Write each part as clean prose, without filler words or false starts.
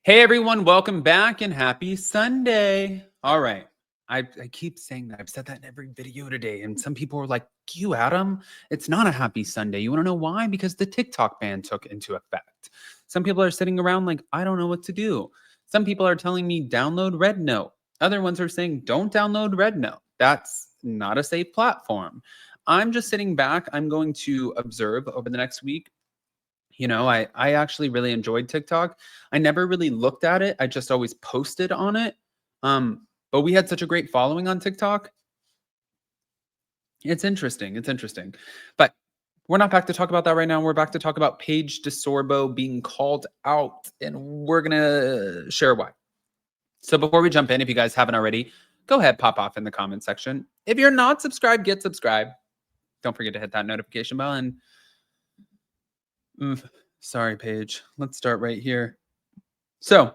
Hey everyone, welcome back and happy Sunday. All right. I keep saying that. I've said that in every video today. And some people are like, you, Adam, it's not a happy Sunday. You want to know why? Because the TikTok ban took into effect. Some people are sitting around like, I don't know what to do. Some people are telling me download Red Note. Other ones are saying, don't download Red Note. That's not a safe platform. I'm just sitting back. I'm going to observe over the next week. I actually really enjoyed TikTok. I never really looked at it. I just always posted on it. But we had such a great following on TikTok. It's interesting. It's interesting. But we're not back to talk about that right now. We're back to talk about Paige Desorbo being called out, and we're going to share why. So before we jump in, if you guys haven't already, go ahead, pop off in the comment section. If you're not subscribed, get subscribed. Don't forget to hit that notification bell. And sorry, Paige. Let's start right here. So,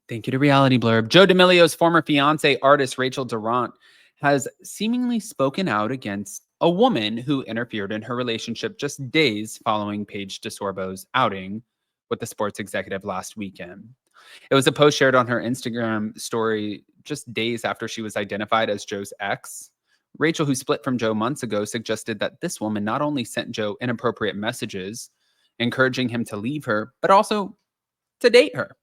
thank you to Reality Blurb. Joe D'Amelio's former fiance, artist Rachel Durant, has seemingly spoken out against a woman who interfered in her relationship just days following Paige Desorbo's outing with the sports executive last weekend. It was a post shared on her Instagram story just days after she was identified as Joe's ex. Rachel, who split from Joe months ago, suggested that this woman not only sent Joe inappropriate messages, encouraging him to leave her, but also to date her.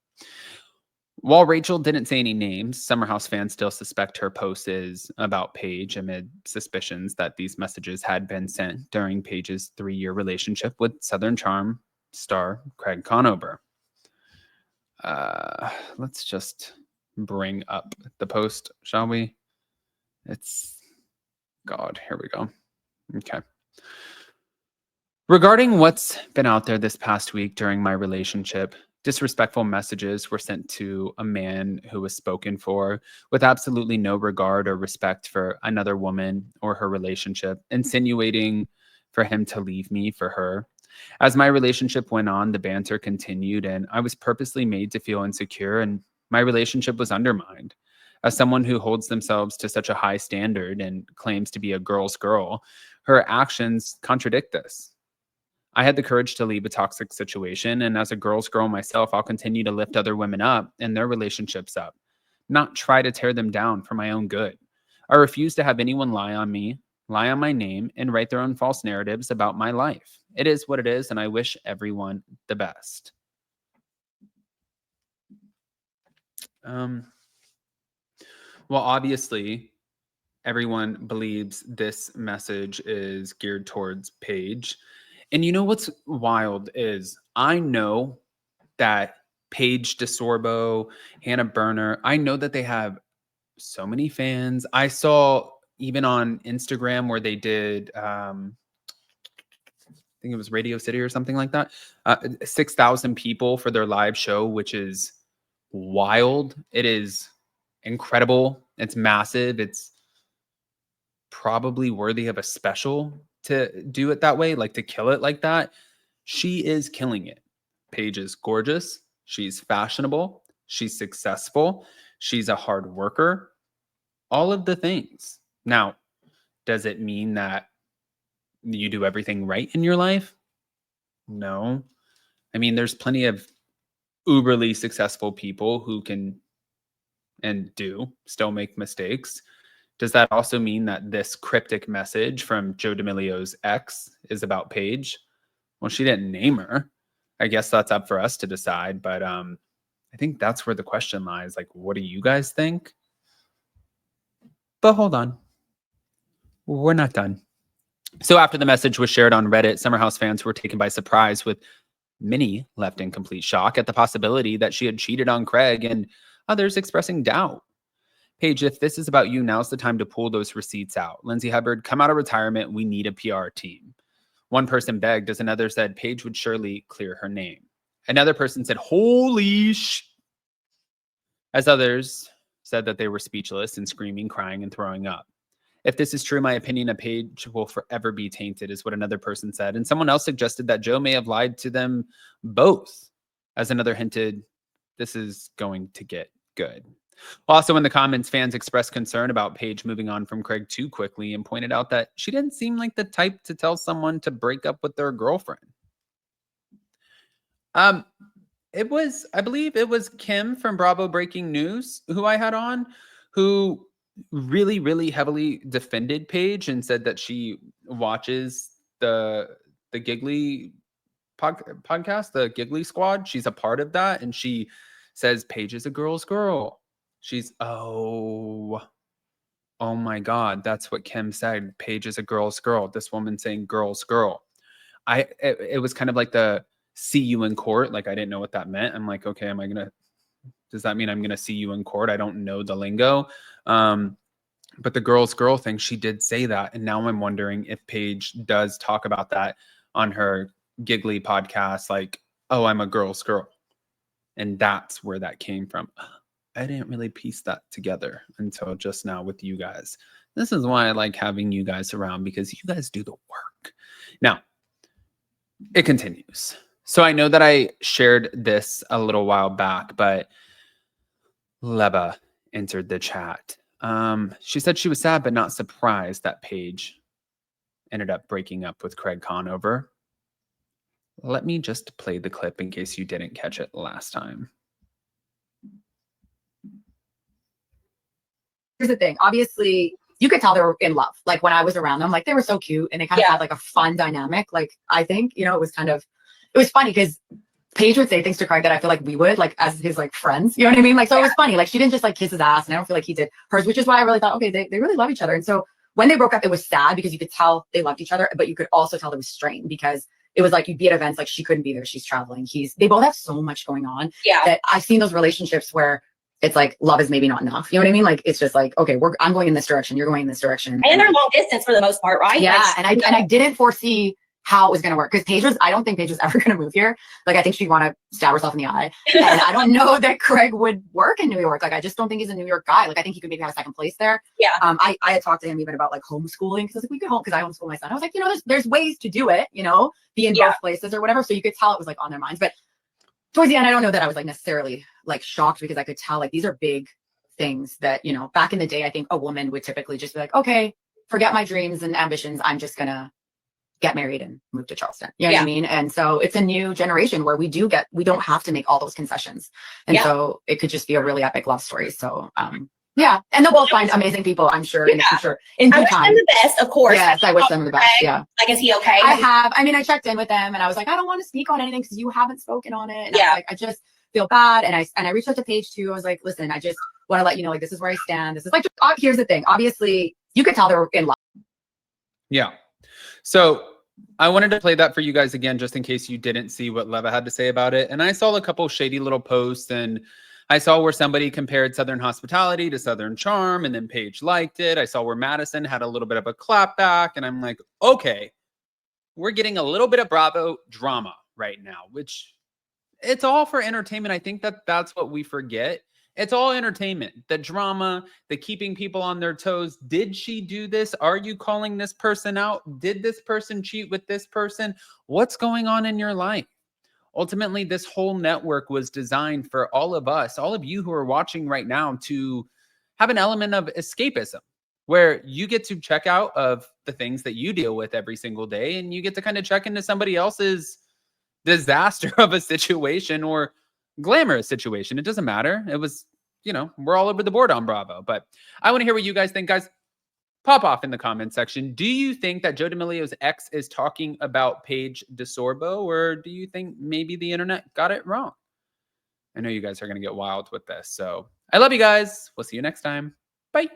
While Rachel didn't say any names, Summer House fans still suspect her post is about Paige amid suspicions that these messages had been sent during Paige's 3-year relationship with Southern Charm star Craig Conover. Let's just bring up the post, shall we? God, here we go. Okay. Regarding what's been out there this past week during my relationship, disrespectful messages were sent to a man who was spoken for with absolutely no regard or respect for another woman or her relationship, insinuating for him to leave me for her. As my relationship went on, the banter continued, and I was purposely made to feel insecure, and my relationship was undermined. As someone who holds themselves to such a high standard and claims to be a girl's girl, her actions contradict this. I had the courage to leave a toxic situation, and as a girl's girl myself, I'll continue to lift other women up and their relationships up, not try to tear them down for my own good. I refuse to have anyone lie on me, lie on my name, and write their own false narratives about my life. It is what it is, and I wish everyone the best. Well, obviously, everyone believes this message is geared towards Paige. And you know what's wild is I know that Paige Desorbo, Hannah Berner, I know that they have so many fans. I saw even on Instagram where they did, I think it was Radio City or something like that, 6,000 people for their live show, which is wild. It is incredible. It's massive. It's probably worthy of a special to do it that way, like to kill it like that. She is killing it. Paige is gorgeous. She's fashionable. She's successful. She's a hard worker. All of the things. Now, does it mean that you do everything right in your life? No. I mean, there's plenty of uberly successful people who can and do still make mistakes. Does that also mean that this cryptic message from Joe D'Amelio's ex is about Paige? Well, she didn't name her. I guess that's up for us to decide. But I think that's where the question lies. Like, what do you guys think? But hold on. We're not done. So after the message was shared on Reddit, Summer House fans were taken by surprise, with many left in complete shock at the possibility that she had cheated on Craig, and others expressing doubt. Paige, if this is about you, now's the time to pull those receipts out. Lindsay Hubbard, come out of retirement. We need a PR team. One person begged as another said Paige would surely clear her name. Another person said, holy sh... As others said that they were speechless and screaming, crying, and throwing up. If this is true, my opinion of Paige will forever be tainted, is what another person said. And someone else suggested that Joe may have lied to them both. As another hinted, this is going to get good. Also in the comments, fans expressed concern about Paige moving on from Craig too quickly and pointed out that she didn't seem like the type to tell someone to break up with their girlfriend. It was, I believe it was Kim from Bravo Breaking News who I had on, who really, really heavily defended Paige and said that she watches the Giggly podcast, the Giggly Squad. She's a part of that, and she says Paige is a girl's girl. She's oh my God, that's what Kim said. Paige is a girl's girl. This woman saying girl's girl. It was kind of like the see you in court. Like I didn't know what that meant. I'm like, okay, does that mean I'm gonna see you in court? I don't know the lingo. But the girl's girl thing, she did say that. And now I'm wondering if Paige does talk about that on her Giggly podcast, like, oh, I'm a girl's girl. And that's where that came from. I didn't really piece that together until just now with you guys. This is why I like having you guys around, because you guys do the work. Now, it continues. So I know that I shared this a little while back, but Leva entered the chat. She said she was sad but not surprised that Paige ended up breaking up with Craig Conover. Let me just play the clip in case you didn't catch it last time. Here's the thing. Obviously, you could tell they were in love. Like when I was around them, like they were so cute and they kind of had like a fun dynamic. Like I think, you know, it was funny because Paige would say things to Craig that I feel like we would, like as his like friends, you know what I mean? Like, so it was funny. Like she didn't just like kiss his ass, and I don't feel like he did hers, which is why I really thought, okay, they really love each other. And so when they broke up, it was sad because you could tell they loved each other, but you could also tell there was strain because it was like you'd be at events, like she couldn't be there, she's traveling. They both have so much going on. That I've seen those relationships where it's like love is maybe not enough. You know what I mean? Like it's just like, okay, I'm going in this direction, you're going in this direction. And they're long distance for the most part, right? Yeah. Like, and I didn't foresee how it was going to work because I don't think Paige was ever going to move here. Like I think she'd want to stab herself in the eye. And I don't know that Craig would work in New York. Like I just don't think he's a New York guy. Like I think he could maybe have a second place there. Yeah. I had talked to him even about like homeschooling because I was like, we could because I homeschool my son. I was like, you know, there's ways to do it, you know, be in both places or whatever. So you could tell it was like on their minds. But towards the end, I don't know that I was like necessarily like shocked because I could tell like these are big things that, you know, back in the day, I think a woman would typically just be like, okay, forget my dreams and ambitions. I'm just going to get married and move to Charleston. You know what I mean? And so it's a new generation where we don't have to make all those concessions. And so it could just be a really epic love story. So, yeah. And they'll both find amazing people, I'm sure, in the future. I wish them the best, of course. Yes, I wish them the best. Yeah. Like, is he okay? I checked in with them and I was like, I don't want to speak on anything because you haven't spoken on it. And I was like, I just feel bad. And I reached out to Paige too. I was like, listen, I just want to let you know, like, this is where I stand. This is like, here's the thing. Obviously, you could tell they were in love. Yeah. So I wanted to play that for you guys again, just in case you didn't see what Leva had to say about it. And I saw a couple shady little posts, and I saw where somebody compared Southern Hospitality to Southern Charm, and then Paige liked it. I saw where Madison had a little bit of a clap back, and I'm like, okay, we're getting a little bit of Bravo drama right now, which it's all for entertainment. I think that's what we forget. It's all entertainment, the drama, the keeping people on their toes. Did she do this? Are you calling this person out? Did this person cheat with this person? What's going on in your life? Ultimately, this whole network was designed for all of us, all of you who are watching right now, to have an element of escapism where you get to check out of the things that you deal with every single day, and you get to kind of check into somebody else's disaster of a situation or glamorous situation. It doesn't matter. It was, you know, we're all over the board on Bravo. But I want to hear what you guys think, guys. Pop off in the comment section. Do you think that Joe D'Amelio's ex is talking about Paige Desorbo, or do you think maybe the internet got it wrong? I know you guys are going to get wild with this. So I love you guys. We'll see you next time. Bye.